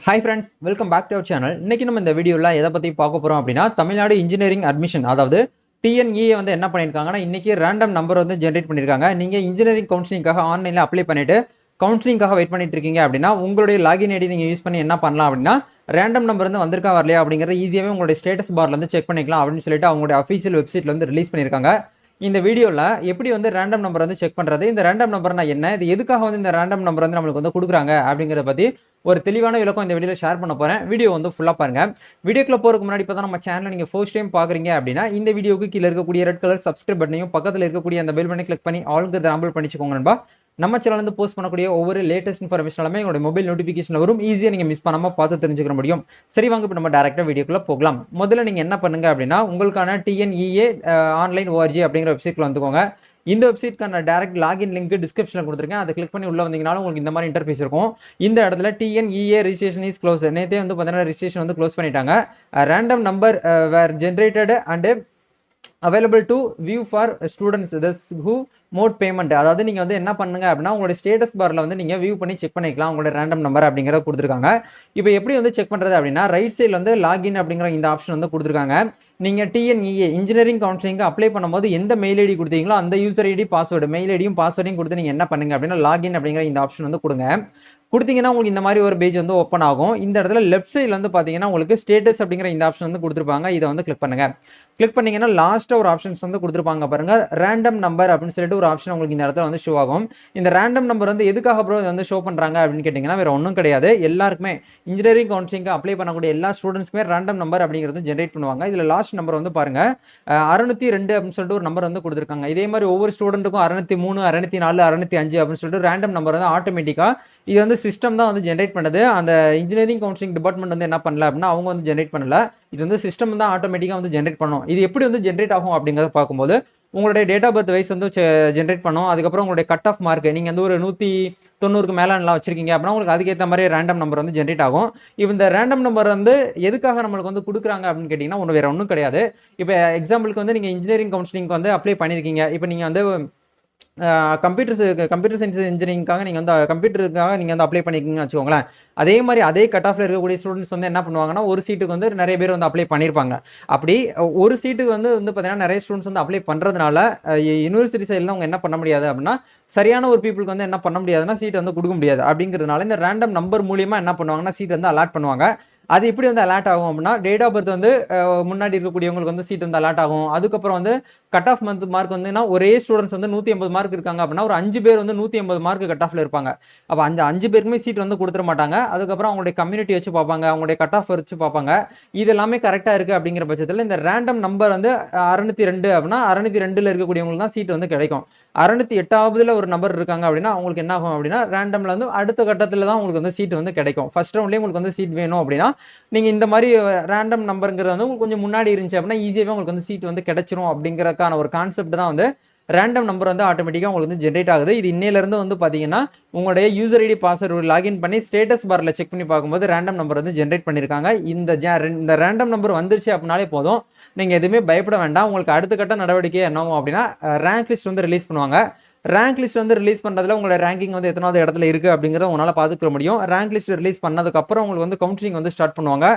Hi friends, welcome back to our channel. இன்னைக்கு நம்ம இந்த வீடியோவில் எதை பற்றி பார்க்க போகிறோம் அப்படின்னா, தமிழ்நாடு இன்ஜினியரிங் அட்மிஷன் அதாவது டிஎன்இஏ வந்து என்ன பண்ணியிருக்காங்கன்னா, இன்னைக்கு ரேண்டம் நம்பர் வந்து ஜென்ரேட் பண்ணியிருக்காங்க. நீங்கள் இன்ஜினியரிங் கவுன்சிலிங்காக ஆன்லைனில் அப்ளை பண்ணிட்டு கவுன்சிலிங்காக வெயிட் பண்ணிட்டு இருக்கீங்க அப்படின்னா, உங்களுடைய லாகின் ஐடி நீங்கள் யூஸ் பண்ணி என்ன பண்ணலாம் அப்படின்னா, ரேண்டம் நம்பர் வந்து வந்திருக்கா வரலையா அப்படிங்கிறத ஈஸியாகவே உங்களுடைய ஸ்டேட்டஸ் பார்ல வந்து செக் பண்ணிக்கலாம் அப்படின்னு சொல்லிட்டு அவங்களுடைய அஃபீஷியல் வெப்சைட்ல வந்து ரிலீஸ் பண்ணியிருக்காங்க. இந்த வீடியோவில் எப்படி வந்து ரேண்டம் நம்பர் வந்து செக் பண்ணுறது, இந்த ரேண்டம் நம்பர்னா என்ன, இது எதுக்காக வந்து இந்த ரேண்டம் நம்பர் வந்து நம்மளுக்கு வந்து கொடுக்குறாங்க அப்படிங்கிறத பற்றி ஒரு தெளிவான விளக்கம் இந்த வீடியோவில் ஷேர் பண்ண போகிறேன். வீடியோ வந்து ஃபுல்லாக பாருங்க. வீடியோக்குள்ள போகிறதுக்கு முன்னாடி இப்போ தான் நம்ம சேனலை நீங்கள் ஃபர்ஸ்ட் டைம் பார்க்குறீங்க அப்படின்னா, இந்த வீடியோக்கு கீழே இருக்கக்கூடிய ரெட் கலர் சப்ஸ்கிரைப் பட்டனையும் பக்கத்தில் இருக்கக்கூடிய அந்த பெல் பட்டனை கிளிக் பண்ணி ஆளுங்கிறத ஆம்பிள் பண்ணிச்சுக்கோங்க நண்பா. நம்ம சேனல் வந்து போஸ்ட் பண்ணக்கூடிய ஒவ்வொரு லேட்டஸ்ட் இன்ஃபர்மேஷன் எல்லாமே உங்களுடைய மொபைல் நோட்டிஃபிகேஷன் வரும். ஈஸியாக நீங்கள் மிஸ் பண்ணாமல் பார்த்து தெரிஞ்சுக்க முடியும். சரி, வாங்க இப்போ நம்ம டேரெக்டாக வீடியோக்குள்ள போகலாம். முதல்ல நீங்கள் என்ன பண்ணுங்க அப்படின்னா, உங்களுக்கான டிஎன்இஏ ஆன்லைன் ஓஆர்ஜி அப்படிங்கிற வெப்சைட்ல வந்துக்கோங்க. இந்த வெப்சைட்க்கான டைரக்ட் லாகின் லிங்க் டிஸ்கிரிப்ஷன்ல கொடுத்துருக்கேன். அதை கிளிக் பண்ணி உள்ள வந்தீங்கனாலும் உங்களுக்கு இந்த மாதிரி இன்டர்ஃபேஸ் இருக்கும். இந்த இடத்துல டிஎன்இஏ ரெஜிஸ்ட்ரேஷன் இஸ் க்ளோஸ். நேத்தே வந்து பார்த்தீங்கன்னா ரெஜிஸ்ட்ரேஷன் வந்து க்ளோஸ் பண்ணிட்டாங்க. Random number were generated and available to view for students thus who mode payment. அதாவது நீங்க வந்து என்ன பண்ணுங்க அப்படின்னா, உங்களுடைய ஸ்டேட்டஸ் பார்ல வந்து நீங்க வியூ பண்ணி செக் பண்ணிக்கலாம் உங்களுடைய ரேண்டம் நம்பர் அப்படிங்கறத கொடுத்துருக்காங்க. இப்போ எப்படி வந்து செக் பண்றது அப்படின்னா, ரைட் சைடுல வந்து லாகின் அப்படிங்கிற இந்த ஆப்ஷன் வந்து கொடுத்துருக்காங்க. நீங்க டிஎன்இஏ இன்ஜினியரிங் கவுன்சிலிங் அப்ளை பண்ணும்போது எந்த மெயில் ஐடி கொடுத்தீங்களோ அந்த யூசர் ஐடி பாஸ்வேர்டு மெயில் ஐடியும் பாஸ்வேர்டையும் கொடுத்து நீங்க என்ன பண்ணுங்க அப்படின்னா, லாகின் அப்படிங்கிற இந்த ஆப்ஷன் வந்து கொடுங்க. கொடுத்தீங்கன்னா உங்களுக்கு இந்த மாதிரி ஒரு பேஜ் வந்து ஓப்பன் ஆகும். இந்த இடத்துல லெஃப்ட் சைட்ல வந்து பாத்தீங்கன்னா உங்களுக்கு ஸ்டேட்டஸ் அப்படிங்கிற இந்த ஆப்ஷன் வந்து கொடுத்துருப்பாங்க. இதை வந்து கிளிக் பண்ணுங்க. கிளிக் பண்ணீங்கன்னா லாஸ்ட் ஒரு ஆப்ஷன்ஸ் வந்து கொடுத்துருப்பாங்க பாருங்க, ரேண்டம் நம்பர் அப்படின்னு சொல்லிட்டு ஒரு ஆப்ஷன் உங்களுக்கு இந்த இடத்துல வந்து ஷோ ஆகும். இந்த ரேண்டம் நம்பர் வந்து எதுக்காக ப்ரோ வந்து ஷோ பண்றாங்க அப்படின்னு கேட்டீங்கன்னா, வேற ஒன்றும் கிடையாது. எல்லாருக்குமே இன்ஜினியரிங் கவுன்சிலிங் அப்ளை பண்ணக்கூடிய எல்லா ஸ்டூடெண்ட்ஸ்க்குமே ரேண்டம் நம்பர் அப்படிங்கிறது ஜென்ரேட் பண்ணுவாங்க. இதுல லாஸ்ட் நம்பர் வந்து பாருங்க 602 அப்படின்னு சொல்லிட்டு ஒரு நம்பர் வந்து கொடுத்துருக்காங்க. இதே மாதிரி ஒவ்வொரு ஸ்டூடெண்ட்டுக்கும் 603 604 605 அப்படின்னு சொல்லிட்டு ரேண்டம் நம்பர் வந்து ஆட்டோமேட்டிக்கா இது வந்து சிஸ்டம் தான் வந்து ஜென்ரேட் பண்ணுது. அந்த இன்ஜினியரிங் கவுன்சிலிங் டிபார்ட்மெண்ட் வந்து என்ன பண்ணல அப்படின்னா, அவங்க வந்து ஜென்ரேட் பண்ணல. இது வந்து சிஸ்டம் தான் ஆட்டோமேட்டிக்கா வந்து ஜென்ரேட் பண்ணும். இது எப்படி வந்து ஜென்ரேட் ஆகும் அப்படிங்கறத பார்க்கும்போது, உங்களுடைய டேட் ஆஃப் பர்த் வைஸ் வந்து ஜென்ரேட் பண்ணும். அதுக்கப்புறம் உங்களுடைய கட் ஆஃப் மார்க் நீங்க வந்து ஒரு 190க்கு மேல எல்லாம் வச்சிருக்கீங்க அப்படின்னா, உங்களுக்கு அதுக்கேற்ற மாதிரி ரேண்டம் நம்பர் வந்து ஜென்ரேட் ஆகும். இப்போ இந்த ரேண்டம் நம்பர் வந்து எதுக்காக நம்மளுக்கு வந்து கொடுக்குறாங்க அப்படின்னு கேட்டீங்கன்னா, ஒன்று வேற ஒன்றும் கிடையாது. இப்போ எக்ஸாம்பிளுக்கு வந்து நீங்க இன்ஜினியரிங் கவுன்சிலிங் வந்து அப்ளை பண்ணிருக்கீங்க. இப்போ நீங்க வந்து கம்ப்யூட்டர் சயின்ஸ் இன்ஜினியரிங்காக நீங்க வந்து கம்ப்யூட்டருக்காக நீங்க வந்து அப்ளை பண்ணிருக்கீங்கன்னு வச்சுக்கோங்களேன். அதே மாதிரி அதே கட் ஆஃப்ல இருக்கக்கூடிய ஸ்டூடெண்ட்ஸ் வந்து என்ன பண்ணுவாங்கன்னா, ஒரு சீட்டுக்கு வந்து நிறைய பேர் வந்து அப்ளை பண்ணிருப்பாங்க. அப்படி ஒரு சீட்டுக்கு வந்து பாத்தீங்கன்னா நிறைய ஸ்டூடெண்ட்ஸ் வந்து அப்ளை பண்றதுனால யூனிவர்சிட்டி சைட்ல அவங்க என்ன பண்ண முடியாது அப்படின்னா, சரியான ஒரு பீப்புளுக்கு வந்து என்ன பண்ண முடியாதுன்னா சீட் வந்து கொடுக்க முடியாது. அப்படிங்கிறதுனால இந்த ரேண்டம் நம்பர் மூலியமா என்ன பண்ணுவாங்கன்னா சீட் வந்து அலாட் பண்ணுவாங்க. அது எப்படி வந்து அலாட் ஆகும் அப்படின்னா, டேட் ஆஃப் பர்த் வந்து முன்னாடி இருக்கக்கூடியவங்களுக்கு வந்து சீட் வந்து அலாட் ஆகும். அதுக்கப்புறம் வந்து கட் ஆஃப் மந்த் மார்க் வந்து ஒரே ஸ்டூடெண்ட்ஸ் வந்து 180 மார்க் இருக்காங்க அப்படின்னா, ஒரு 5 பேர் வந்து 180 மார்க் கட் ஆஃப்ல இருப்பாங்க. அப்ப அந்த 5 பேருக்குமே சீட் வந்து கொடுத்துட மாட்டாங்க. அதுக்கப்புறம் அவங்களுடைய கம்யூனிட்டி வச்சு பார்ப்பாங்க, அவங்களுடைய கட் ஆஃப் வச்சு பார்ப்பாங்க. இது எல்லாமே கரெக்டா இருக்கு அப்படிங்கிற பட்சத்தில் இந்த ரேண்டம் நம்பர் வந்து 602 அப்படின்னா 602ல இருக்கக்கூடியவங்களுக்கு தான் சீட் வந்து கிடைக்கும். 608வது ஒரு நம்பர் இருக்காங்க அப்படின்னா அவங்களுக்கு என்ன ஆகும் அப்படின்னா, ரேண்டம்ல வந்து அடுத்த கட்டத்துல தான் உங்களுக்கு வந்து சீட் வந்து கிடைக்கும். ஃபர்ஸ்ட் ரவுண்ட்லயே உங்களுக்கு வந்து சீட் வேணும் அப்படின்னா, நீங்க இந்த மாதிரி ரேண்டம் நம்பருங்கிறது வந்து உங்களுக்கு கொஞ்சம் முன்னாடி இருந்துச்சு அப்படின்னா ஈஸியாவே உங்களுக்கு வந்து சீட் வந்து கிடைச்சிரும் அப்படிங்கறதுக்கான ஒரு கான்செப்ட் தான் வந்து ரேண்டம் நம்பர் வந்து ஆட்டோமேட்டிக்கா உங்களுக்கு வந்து ஜென்ரேட் ஆகுது. இது இன்னையில இருந்து வந்து பாத்தீங்கன்னா உங்களுடைய யூசர் ஐடி பாஸ்வேர்டு லாகின் பண்ணி ஸ்டேட்டஸ் பார்ல செக் பண்ணி பார்க்கும்போது ரேண்டம் நம்பர் வந்து ஜென்ரேட் பண்ணிருக்காங்க. இந்த ரேண்டம் நம்பர் வந்துருச்சு அப்படின்னாலே போதும், நீங்க எதுவுமே பயப்பட வேண்டாம். உங்களுக்கு அடுத்த கட்ட நடவடிக்கை என்னவும் அப்படின்னா, ரேங்க் லிஸ்ட் வந்து ரிலீஸ் பண்ணுவாங்க. ரேங்க் லிஸ்ட் வந்து ரிலீஸ் பண்றதுல உங்களோட ரேங்கிங் வந்து எத்தனாவது இடத்துல இருக்கு அப்படிங்கறத உங்களால பாத்துக்க முடியும். ரேங்க் லிஸ்ட் ரிலீஸ் பண்ணதுக்கு அப்புறம் உங்களுக்கு வந்து கவுன்சிலிங் வந்து ஸ்டார்ட் பண்ணுவாங்க.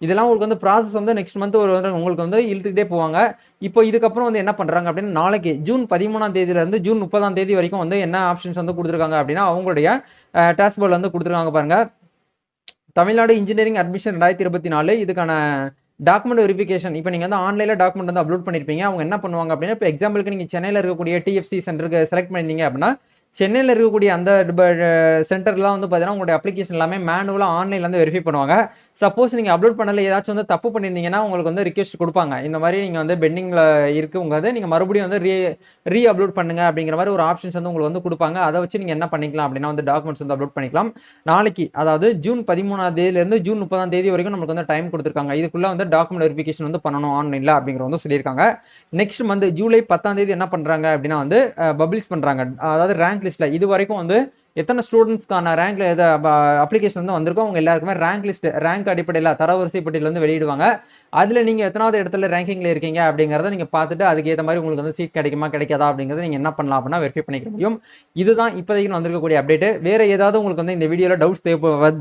இதெல்லாம் உங்களுக்கு வந்து ப்ராசஸ் வந்து நெக்ஸ்ட் மந்த் உங்களுக்கு வந்து இழுத்துக்கிட்டே போவாங்க. இப்போ இதுக்கப்புறம் வந்து என்ன பண்றாங்க அப்படின்னா, நாளைக்கு ஜூன் 13ஆம் தேதியில இருந்து ஜூன் 30ஆம் தேதி வரைக்கும் வந்து என்ன ஆப்ஷன்ஸ் வந்து கொடுத்துருக்காங்க அப்படின்னா, அவங்களுடைய டாஸ்க்போர்ட்ல வந்து கொடுத்துருக்காங்க பாருங்க. தமிழ்நாடு இன்ஜினியரிங் அட்மிஷன் 2024 இதுக்கான டாக்குமெண்ட் வெரிஃபிகேஷன். இப்போ நீங்க வந்து ஆன்லைன்ல டாக்குமெண்ட் வந்து அப்லோட் பண்ணிருப்பீங்க. அவங்க என்ன பண்ணுவாங்க அப்படின்னா, இப்போ எக்ஸாம்பிளுக்கு நீங்க சென்னையில இருக்கக்கூடிய டிஎஃப்சி சென்டருக்கு செலக்ட் பண்ணிருந்தீங்க அப்படின்னா, சென்னையில இருக்கக்கூடிய அந்த சென்டர்லாம் வந்து பாத்தீங்கன்னா உங்களுடைய அப்ளிகேஷன் எல்லாமே மேனுவலா ஆன்லைன்ல வந்து வெரிஃபை பண்ணுவாங்க. சப்போஸ் நீங்க அப்லோட் பண்ணல ஏதாச்சும் வந்து தப்பு பண்ணிருந்தீங்கன்னா உங்களுக்கு வந்து ரிக்வெஸ்ட் கொடுப்பாங்க. இந்த மாதிரி நீங்க வந்து பெண்டிங்ல இருக்கு உங்க வந்து நீங்க மறுபடியும் வந்து ரீ அப்லோட் பண்ணுங்க அப்படிங்கிற மாதிரி ஒரு ஆப்ஷன்ஸ் வந்து உங்களுக்கு வந்து கொடுப்பாங்க. அதை வச்சு நீங்க என்ன பண்ணிக்கலாம் அப்படின்னா வந்து டாக்குமெண்ட்ஸ் வந்து அப்லோட் பண்ணிக்கலாம். நாளைக்கு அதாவது ஜூன் 13ஆம் தேதியில இருந்து ஜூன் 30ஆம் தேதி வரைக்கும் நமக்கு வந்து டைம் கொடுத்துருக்காங்க. இதுக்குள்ள வந்து டாக்குமெண்ட் வெரிஃபிகேஷன் வந்து பண்ணணும் ஆன்லைன்ல அப்படிங்கிற வந்து சொல்லியிருக்காங்க. நெக்ஸ்ட் மந்த் ஜூலை 10ஆம் தேதி என்ன பண்றாங்க அப்படின்னா வந்து பப்ளிஷ் பண்றாங்க. அதாவது ரேங்க் லிஸ்ட்ல இது வரைக்கும் வந்து எத்தனை ஸ்டூடெண்ட்ஸ்க்கான ரேங்க்ல அப்ளிகேஷன் வந்து வந்திருக்கோ அவங்க எல்லாருக்குமே ரேங்க் லிஸ்ட், ரேங்க் அடிப்படையில் தரவரிசை பட்டியல் வந்து வெளியிடுவாங்க. அதுல நீங்க எத்தனாவது இடத்துல ரேங்கிங்ல இருக்கீங்க அப்படிங்கறத நீங்க பார்த்துட்டு அதுக்கு ஏற்ற மாதிரி உங்களுக்கு வந்து சீட் கிடைக்குமா கிடைக்காதா அப்படிங்கறத நீங்க என்ன பண்ணலாம் அப்படின்னா வெரிஃபை பண்ணிக்க முடியும். இதுதான் இப்போதைக்கு வந்திருக்கக்கூடிய அப்டேட். வேற ஏதாவது உங்களுக்கு வந்து இந்த வீடியோல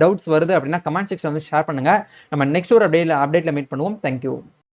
டவுட்ஸ் வருது அப்படின்னா கமெண்ட் செக்ஷன் வந்து ஷேர் பண்ணுங்க. நம்ம நெக்ஸ்ட் ஒரு அப்டேட்ல மீட் பண்ணுவோம். தேங்க்யூ.